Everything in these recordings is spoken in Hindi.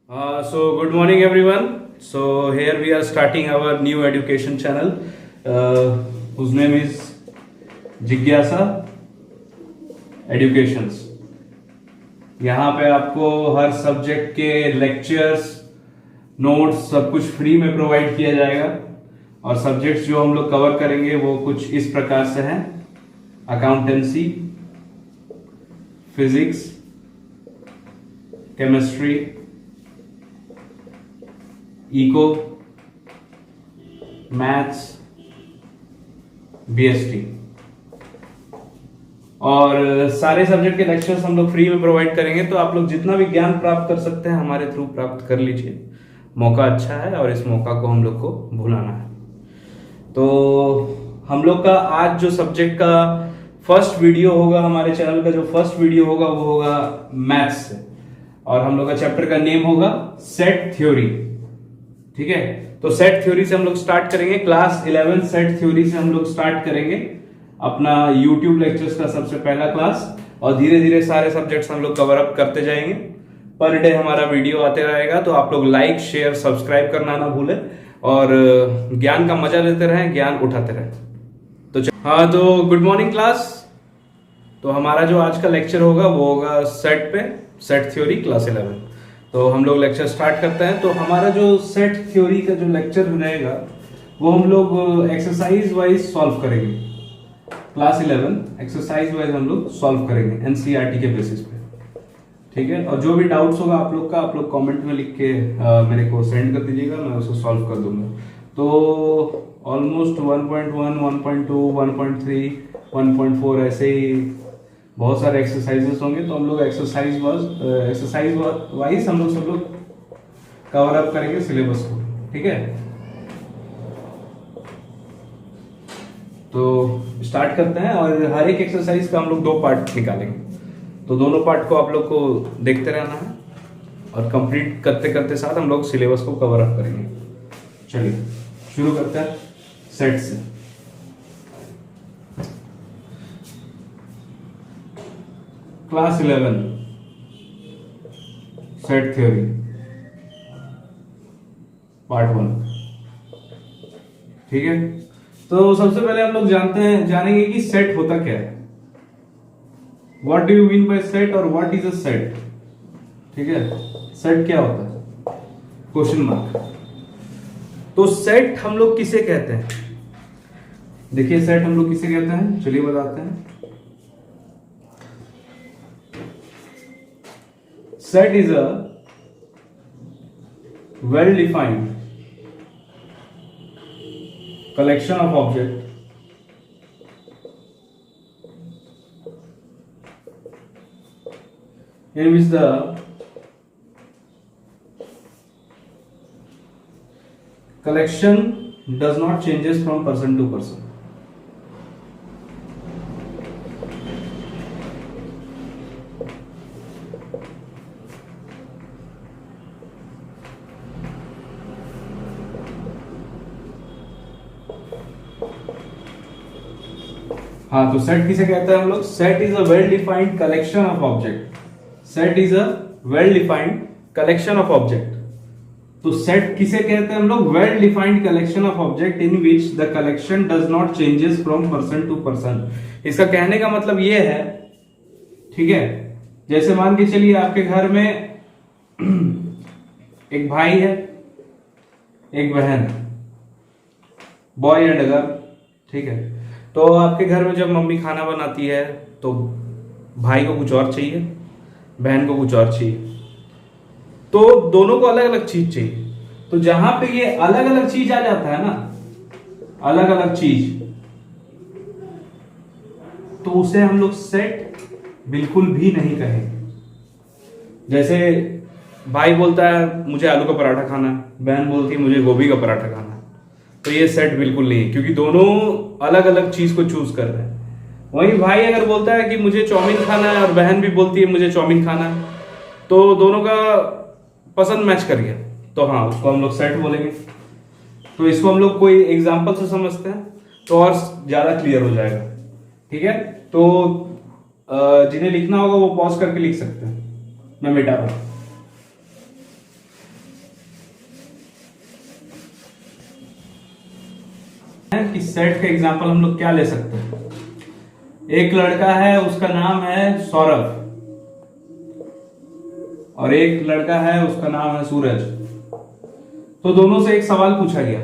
Good morning everyone. So here we are starting our new education channel whose name is जिज्ञासा एजुकेशंस। यहाँ पे आपको हर सब्जेक्ट के लेक्चर्स, नोट्स सब कुछ फ्री में प्रोवाइड किया जाएगा और सब्जेक्ट्स जो हम लोग कवर करेंगे वो कुछ इस प्रकार से हैं: accountancy, physics, chemistry, eco, maths, BST और सारे सब्जेक्ट के लेक्चर्स हम लोग फ्री में प्रोवाइड करेंगे। तो आप लोग जितना भी ज्ञान प्राप्त कर सकते हैं हमारे थ्रू प्राप्त कर लीजिए। मौका अच्छा है और इस मौका को हम लोग को भुलाना है। तो हम लोग का आज जो सब्जेक्ट का फर्स्ट वीडियो होगा, हमारे चैनल का जो फर्स्ट वीडियो होगा वो होगा मैथ्स से, और हम लोग का चैप्टर का नेम होगा सेट थ्योरी। ठीक है, तो सेट थ्योरी से हम लोग स्टार्ट करेंगे। क्लास 11 सेट थ्योरी से हम लोग स्टार्ट करेंगे अपना यूट्यूब लेक्चर्स का सबसे पहला क्लास, और धीरे धीरे सारे सब्जेक्ट्स हम लोग कवर अप करते जाएंगे। पर डे हमारा वीडियो आते रहेगा, तो आप लोग लाइक, शेयर, सब्सक्राइब करना ना भूलें और ज्ञान का मजा लेते रहें, ज्ञान उठाते रहें। तो गुड मॉर्निंग क्लास। तो हमारा जो आज का लेक्चर होगा वो होगा सेट पे, सेट थ्योरी क्लास 11। तो हम लोग लेक्चर स्टार्ट करते हैं। तो हमारा जो सेट थ्योरी का जो लेक्चर रहेगा वो हम लोग एक्सरसाइज वाइज सॉल्व करेंगे। क्लास 11 एक्सरसाइज वाइज हम लोग सॉल्व करेंगे एनसीईआरटी के बेसिस पे। ठीक है, और जो भी डाउट्स होगा आप लोग का, आप लोग कमेंट में लिख के मेरे को सेंड कर दीजिएगा, मैं उसको सॉल्व कर दूंगा। तो ऑलमोस्ट 1.1, 1.2, 1.3, 1.4 ऐसे ही बहुत सारे एक्सरसाइजेस होंगे। तो हम लोग एक्सरसाइज वाइज हम लोग सब लोग कवर अप करेंगे सिलेबस को। ठीक है, तो स्टार्ट करते हैं और हर एक एक्सरसाइज का हम लोग 2 पार्ट निकालेंगे। तो दोनों पार्ट को आप लोग को देखते रहना है और कंप्लीट करते करते साथ हम लोग सिलेबस को कवर अप करेंगे। चलिए शुरू करते हैं सेट से। Class 11 set theory part 1। ठीक है, तो सबसे पहले हम लोग जानेंगे कि सेट होता क्या है। What do you mean by set और व्हाट इज अ सेट। ठीक है, सेट क्या होता है, क्वेश्चन मार्क। तो सेट हम लोग किसे कहते हैं, देखिए सेट हम लोग किसे कहते हैं, चलिए बताते हैं। Set is a well-defined collection of objects in which the collection does not changes from person to person. हाँ, तो सेट किसे कहते हैं हम लोग, set is a well defined collection of object. Set is a well defined collection of object. तो सेट किसे कहते हैं हम लोग, well defined collection of object in which the collection does not changes from person to person. इसका कहने का मतलब ये है, ठीक है, जैसे मान के चलिए आपके घर में एक भाई है, एक बहन है, बॉय एंड गर्ल। ठीक है, तो आपके घर में जब मम्मी खाना बनाती है तो भाई को कुछ और चाहिए, बहन को कुछ और चाहिए, तो दोनों को अलग अलग चीज चाहिए। तो जहां पे ये अलग अलग चीज आ जाता है ना, अलग अलग चीज, तो उसे हम लोग सेट बिल्कुल भी नहीं कहेंगे। जैसे भाई बोलता है मुझे आलू का पराठा खाना है, बहन बोलती है मुझे गोभी का पराठा खाना है, तो ये सेट बिल्कुल नहीं है, क्योंकि दोनों अलग अलग चीज को चूज कर रहे हैं। वहीं भाई अगर बोलता है कि मुझे चाउमीन खाना है और बहन भी बोलती है मुझे चाउमीन खाना है, तो दोनों का पसंद मैच कर गया, तो हाँ उसको हम लोग सेट बोलेंगे। तो इसको हम लोग कोई एग्जाम्पल से समझते हैं तो और ज्यादा क्लियर हो जाएगा। ठीक है, तो जिन्हें लिखना होगा वो पॉज करके लिख सकते हैं, मैं मिटा रहा हूं। हैं कि सेट का एग्जांपल हम लोग क्या ले सकते हैं। एक लड़का है, उसका नाम है सौरभ, और एक लड़का है, उसका नाम है सूरज। तो दोनों से एक सवाल पूछा गया,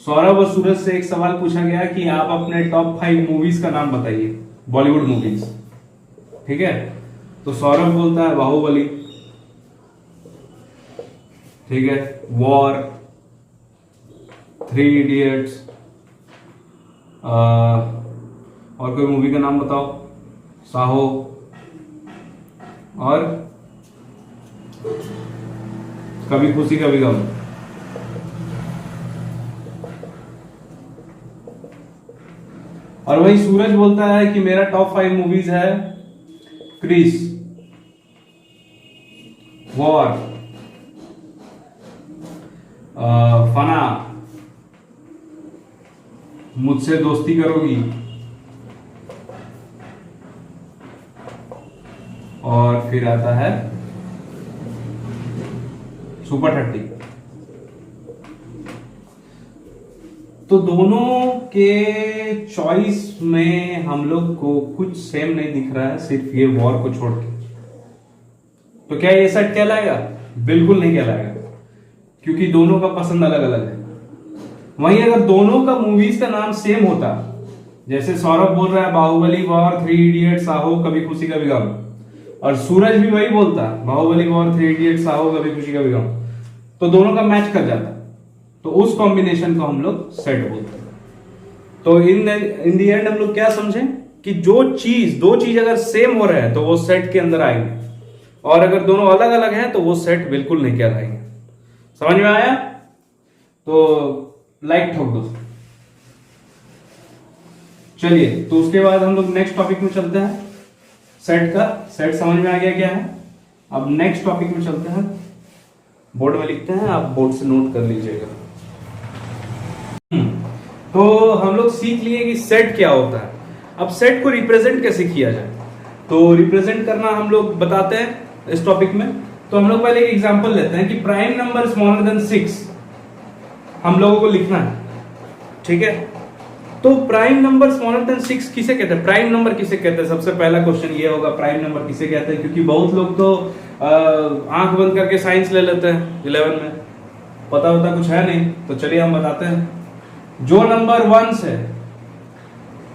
सौरभ और सूरज से एक सवाल पूछा गया कि आप अपने टॉप 5 मूवीज का नाम बताइए, बॉलीवुड मूवीज। ठीक है, तो सौरभ बोलता है बाहुबली, ठीक है, वॉर, 3 इडियट्स, और कोई मूवी का नाम बताओ, साहो, और कभी खुशी कभी गम। और वही सूरज बोलता है कि मेरा टॉप 5 मूवीज है क्रिस, वॉर, फना, मुझसे दोस्ती करोगी, और फिर आता है सुपर 30। तो दोनों के चॉइस में हम लोग को कुछ सेम नहीं दिख रहा है, सिर्फ ये वॉर को छोड़ के। तो क्या ये सेट कहलाएगा? बिल्कुल नहीं कहलाएगा, क्योंकि दोनों का पसंद अलग अलग है। वहीं अगर दोनों का मूवीज का नाम सेम होता, जैसे सौरभ बोल रहा है बाहुबली, वॉर, 3 इडियट्स, साहो, कभी खुशी कभी गम, और सूरज भी वही बोलता बाहुबली, वॉर, 3 इडियट्स, साहो, कभी खुशी कभी गम, तो दोनों का मैच कर जाता। तो उस कॉम्बिनेशन को हम लोग सेट बोलते हैं। तो इन द एंड हम लोग क्या समझे कि जो चीज, दो चीज अगर सेम हो रहे हैं तो वो सेट के अंदर आएंगे, और अगर दोनों अलग अलग हैं तो वो सेट बिल्कुल नहीं कहलाएंगे। समझ में आया? तो लाइक ठोक दो। चलिए, तो उसके बाद हम लोग नेक्स्ट टॉपिक में चलते हैं। सेट का सेट समझ में आ गया क्या है? अब नेक्स्ट टॉपिक में चलते हैं। बोर्ड में लिखते हैं, आप बोर्ड से नोट कर लीजिएगा। तो हम लोग सीख लिए कि सेट क्या होता है। अब सेट को रिप्रेजेंट कैसे किया जाए, तो रिप्रेजेंट करना हम लोग बताते हैं इस टॉपिक में। तो हम लोग पहले एक एग्जांपल लेते हैं कि प्राइम नंबर स्मॉलर देन 6 हम लोगों को लिखना है। ठीक है, तो प्राइम नंबर स्मॉलर देन 6 किसे कहते हैं? प्राइम नंबर किसे कहते हैं? सबसे पहला क्वेश्चन ये होगा, प्राइम नंबर किसे कहते हैं? क्योंकि बहुत लोग तो आंख बंद करके साइंस ले लेते हैं 11 में, पता होता कुछ है नहीं। तो चलिए हम बताते हैं। जो नंबर 1 से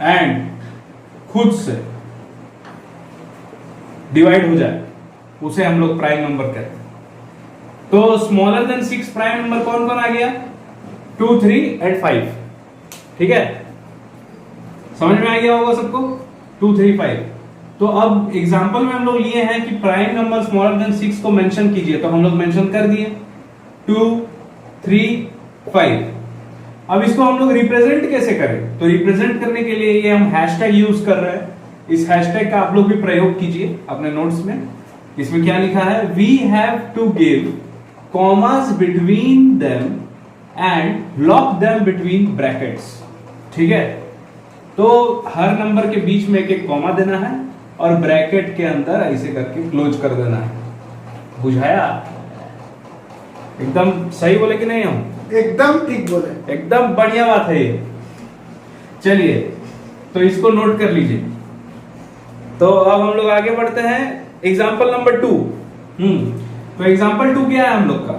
एंड खुद से डिवाइड हो जाए उसे हम लोग प्राइम नंबर कहते हैं। तो स्मॉलर देन 6 प्राइम नंबर कौन कौन आ गया? 2, 3 एंड 5। ठीक है, समझ में आ गया होगा सबको? 2, 3, 5। तो अब एग्जांपल में हम लोग लिए हैं कि प्राइम नंबर स्मॉलर देन 6 को मेंशन कीजिए, तो हम लोग मेंशन कर दिए 2, 3, 5। अब इसको हम लोग रिप्रेजेंट कैसे करें? तो रिप्रेजेंट करने के लिए ये हम हैशटैग यूज कर रहे हैं। इस हैशटैग का आप लोग भी प्रयोग कीजिए अपने नोट्स में। इसमें क्या लिखा है? We have to give commas between them and lock them between brackets. ठीक है, तो हर नंबर के बीच में एक एक कॉमा देना है और ब्रैकेट के अंदर ऐसे करके क्लोज कर देना है। बुझाया? एकदम सही बोले कि नहीं? हम एकदम ठीक बोले, एकदम बढ़िया बात है ये। चलिए, तो इसको नोट कर लीजिए। तो अब हम लोग आगे बढ़ते हैं एग्जाम्पल नंबर 2। तो एग्जाम्पल 2 क्या है हम लोग का?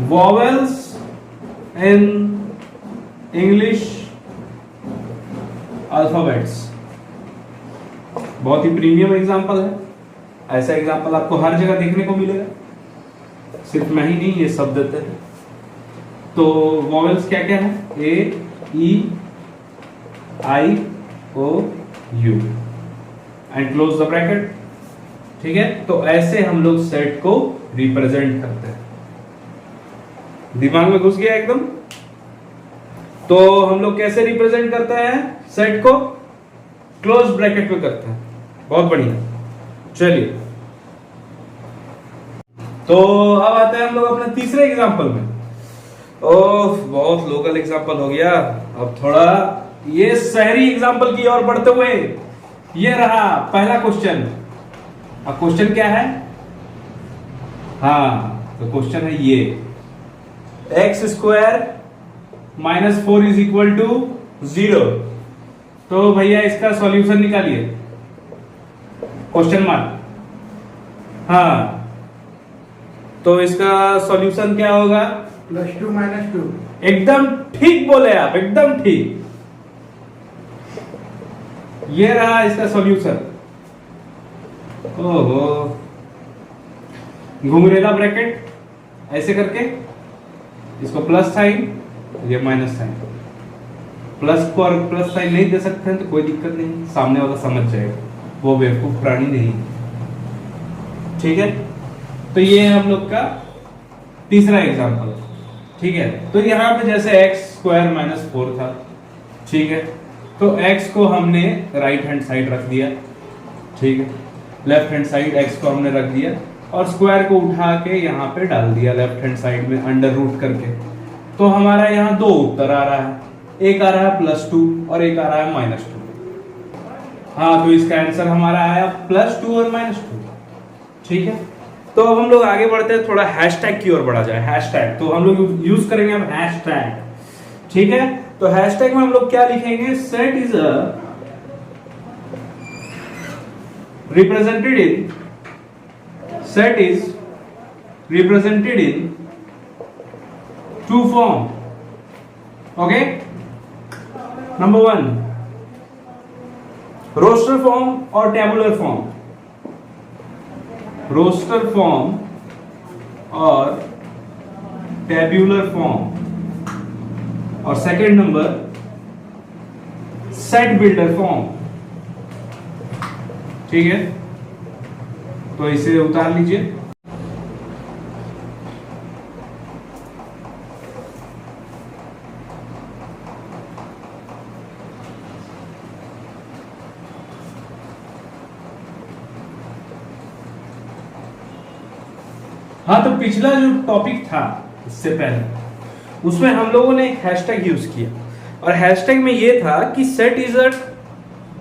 Vowels in English alphabets. बहुत ही प्रीमियम एग्जाम्पल है। ऐसा एग्जाम्पल आपको हर जगह देखने को मिलेगा, सिर्फ मैं ही नहीं, ये सब देते हैं। तो वॉवेल्स क्या क्या है? A, E, I, O, U and close the bracket. ठीक है, तो ऐसे हम लोग सेट को रिप्रेजेंट करते हैं। दिमाग में घुस गया एकदम? तो हम लोग कैसे रिप्रेजेंट करते हैं सेट को? क्लोज ब्रैकेट में करते हैं। बहुत बढ़िया। चलिए, तो अब आते हैं हम लोग अपने तीसरे एग्जांपल में। ओह, बहुत लोकल एग्जांपल हो गया। अब थोड़ा ये शहरी एग्जांपल की ओर बढ़ते हुए, ये रहा पहला क्वेश्चन। अब क्वेश्चन क्या है? हाँ, तो क्वेश्चन है ये, x² -4 इज इक्वल टू 0। तो भैया इसका सॉल्यूशन निकालिए, क्वेश्चन मार्क। हाँ, तो इसका सॉल्यूशन क्या होगा? +2 - 2। एकदम ठीक बोले आप, एकदम ठीक। ये रहा इसका सॉल्यूशन। ओहो, घुंघरेला ब्रैकेट ऐसे करके इसको प्लस साइन, ये माइनस साइन। प्लस को और प्लस साइन नहीं दे सकते हैं तो कोई दिक्कत नहीं, सामने वाला समझ जाएगा, वो बेवकूफ प्राणी नहीं। ठीक है, तो ये है हम लोग का तीसरा एग्जांपल। ठीक है, तो यहां पे जैसे x² - 4 था, ठीक है, तो x को हमने राइट हैंड साइड रख दिया, ठीक है, लेफ्ट हैंड साइड x को हमने रख दिया और स्क्वायर को उठा के यहाँ पे डाल दिया लेफ्ट हैंड साइड में अंडर रूट करके। तो हमारा यहाँ दो उत्तर आ रहा है, एक आ रहा है +2 और एक आ रहा है -2। हाँ, तो इसका आंसर हमारा आया +2 और -2। ठीक है, तो अब हम लोग आगे बढ़ते हैं, थोड़ा हैशटैग की ओर बढ़ा जाए। हैशटैग तो हम लोग यूज करेंगे अब हैशटैग। ठीक है, तो हैशटैग में हम लोग क्या लिखेंगे? Set is represented in two form. Okay, number 1, roster form or tabular form. Roster form or tabular form. और second number set builder form. ठीक है, तो इसे उतार लीजिए। हाँ, तो पिछला जो टॉपिक था इससे पहले, उसमें हम लोगों ने एक हैशटैग यूज किया और हैशटैग में ये था कि set is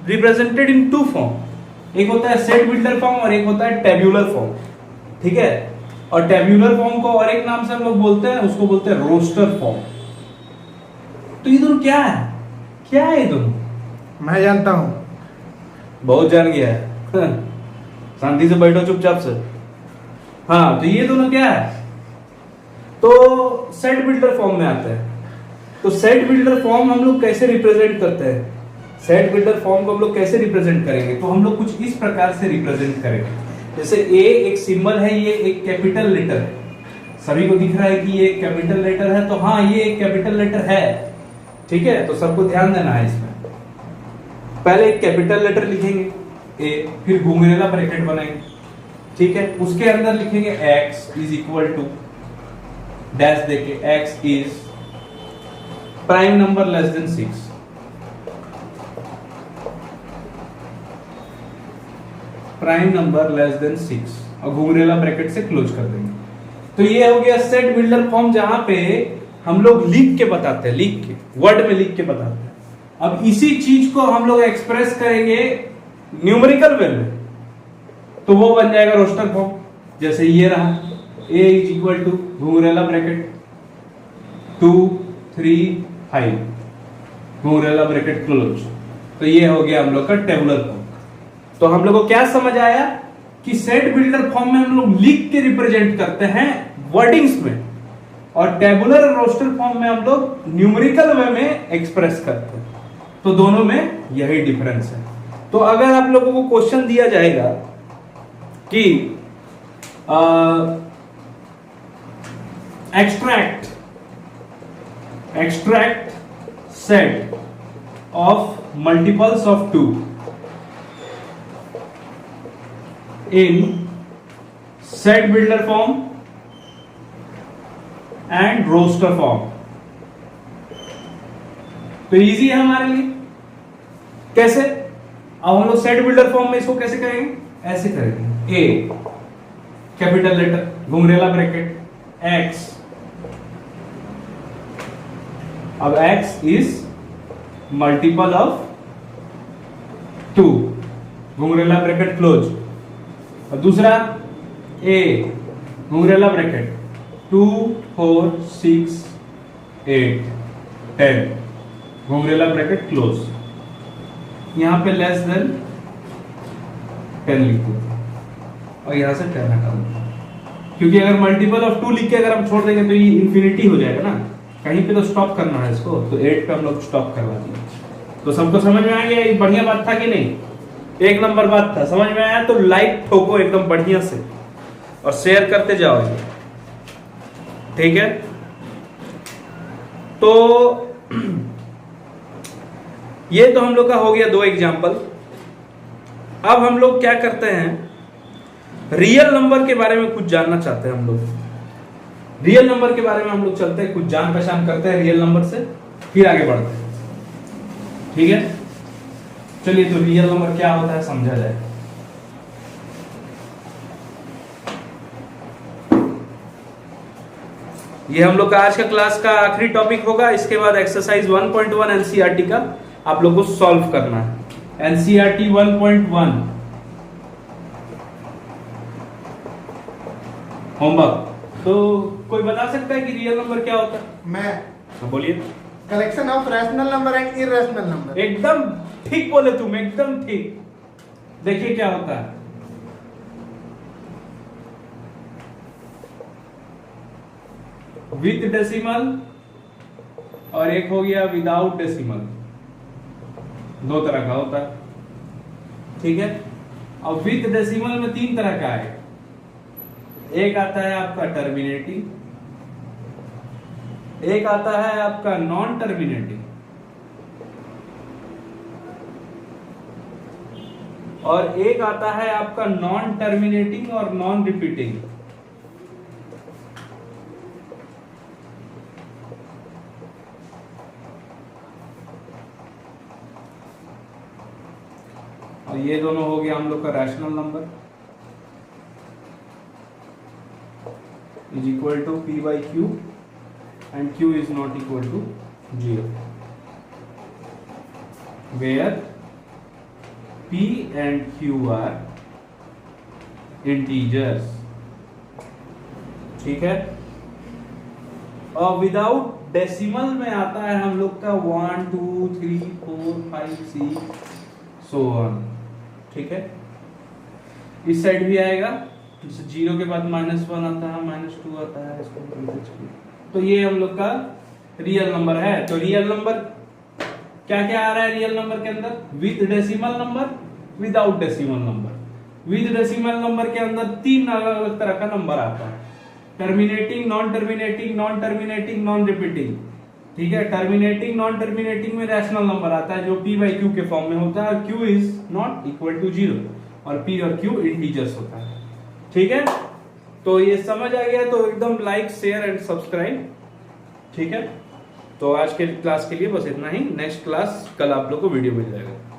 represented in two form. एक होता है सेट बिल्डर फॉर्म और एक होता है टेब्यूलर फॉर्म। ठीक है, और टेब्यूलर फॉर्म को और एक नाम से हम लोग बोलते हैं, उसको बोलते हैं रोस्टर फॉर्म। तो ये दोनों क्या है? क्या है ये दोनों? मैं जानता हूं। बहुत जान गया है। शांति से बैठो चुपचाप से। हाँ, तो ये दोनों क्या है? तो सेट बिल्डर फॉर्म में आते हैं। तो सेट बिल्डर फॉर्म हम लोग कैसे रिप्रेजेंट करते हैं? सेट बिल्डर फॉर्म को हम लोग कैसे रिप्रेजेंट करेंगे? तो हम लोग कुछ इस प्रकार से रिप्रेजेंट करेंगे। जैसे ए एक सिंबल है, ये एक कैपिटल लेटर है, सभी को दिख रहा है कि ये एक कैपिटल लेटर है, तो हाँ ये एक कैपिटल लेटर है। ठीक है, तो सबको ध्यान देना है इसमें। पहले एक कैपिटल लेटर लिखेंगे ए, फिर घुंघरेला ब्रैकेट बनाएंगे। ठीक है, उसके अंदर लिखेंगे x is equal to dash देके, x is prime number less than 6। Prime number less than 6 और घुंघरेला ब्रैकेट से क्लोज कर देंगे। तो ये हो गया सेट बिल्डर फॉर्म, जहां पे हम लोग लिख के बताते हैं, लिख के वर्ड में लिख के बताते हैं। अब इसी चीज को हम लोग एक्सप्रेस करेंगे न्यूमेरिकल वे में, तो वो बन जाएगा रोस्टर फॉर्म। जैसे ये रहा a इज इक्वल टू घुंघरेला ब्रैकेट 2 3 5 घुंघरेला ब्रैकेट क्लोज। तो ये हो गया हम लोग का टेबुलर फॉर्म। तो हम लोग को क्या समझ आया कि सेट बिल्डर फॉर्म में हम लोग लिख के रिप्रेजेंट करते हैं वर्डिंग्स में, और टेबुलर और रोस्टर फॉर्म में हम लोग न्यूमेरिकल वे में एक्सप्रेस करते हैं। तो दोनों में यही डिफरेंस है। तो अगर आप लोगों को क्वेश्चन दिया जाएगा कि extract set of multiples of 2 in set builder form and roster form, तो इजी है हमारे लिए। कैसे? अब हम लोग सेट बिल्डर फॉर्म में इसको कैसे करेंगे? ऐसे करेंगे, ए कैपिटल लेटर घुंघरेला ब्रैकेट x, अब x इज मल्टीपल ऑफ 2 घुंघरेला ब्रैकेट क्लोज, और दूसरा a घुंघरेला ब्रैकेट 2 4 6 8 10 घुंघरेला ब्रैकेट क्लोज, यहाँ पे लेस देन 10 लिख दो और यहाँ से 10 हटा दो, क्योंकि अगर मल्टीपल ऑफ 2 लिख के अगर हम छोड़ देंगे तो ये इंफिनिटी हो जाएगा ना, कहीं पे तो स्टॉप करना है इसको, तो 8 पे हम लोग स्टॉप करवा दिए। तो सबको समझ में आ गया, ये बढ़िया बात था कि नहीं? एक नंबर बात था, समझ में आया तो लाइक ठोको एकदम बढ़िया से और शेयर करते जाओ, ठीक है? तो ये तो हम लोग का हो गया 2 एग्जाम्पल। अब हम लोग क्या करते हैं, रियल नंबर के बारे में कुछ जानना चाहते हैं हम लोग। रियल नंबर के बारे में हम लोग चलते हैं, कुछ जान पहचान करते हैं रियल नंबर से, फिर आगे बढ़ते हैं, ठीक है? चलिए, तो रियल नंबर क्या होता है समझा जाए। ये हम लोग का आज का क्लास का आखिरी टॉपिक होगा। इसके बाद एक्सरसाइज 1.1 एनसीईआरटी का आप लोग को सॉल्व करना है। NCERT 1.1 homework. तो कोई बता सकता है कि रियल नंबर क्या होता है? मैं तो बोलिए। Collection of rational number and irrational number. एकदम ठीक बोले तुम, एकदम ठीक। देखिए क्या होता है, विद डेसिमल और एक हो गया विदाउट डेसिमल, 2 तरह का होता है, ठीक है? अब विद डेसिमल में 3 तरह का है। एक आता है आपका टर्मिनेटिंग, एक आता है आपका नॉन टर्मिनेटिंग, और एक आता है आपका नॉन टर्मिनेटिंग और नॉन रिपीटिंग। और ये दोनों हो गया हम लोग का rational number is equal to p by q and q is not equal to 0, where p and q are integers, ठीक है? और विदाउट डेसिमल में आता है हम लोग का 1 2 3 4 5 6 सो ऑन, ठीक है? इस साइड भी आएगा, जैसे 0 के बाद -1 आता है, -2 आता है, इसको तो ये हम लोग का रियल नंबर है। तो रियल नंबर क्या क्या आ रहा है रियल नंबर के अंदर? With decimal number, without decimal number. With decimal number के अंदर 3 अलग अलग तरह का नंबर आता है, terminating, non terminating, non terminating, non repeating, ठीक है? टर्मिनेटिंग, नॉन टर्मिनेटिंग में रैशनल नंबर आता है जो p by q के फॉर्म में होता है, q is not equal to 0, और p और q इंटीजर्स होता है, ठीक है? तो ये समझ आ गया तो एकदम लाइक, शेयर एंड सब्सक्राइब, ठीक है? तो आज के क्लास के लिए बस इतना ही। नेक्स्ट क्लास कल आप लोग को वीडियो मिल जाएगा।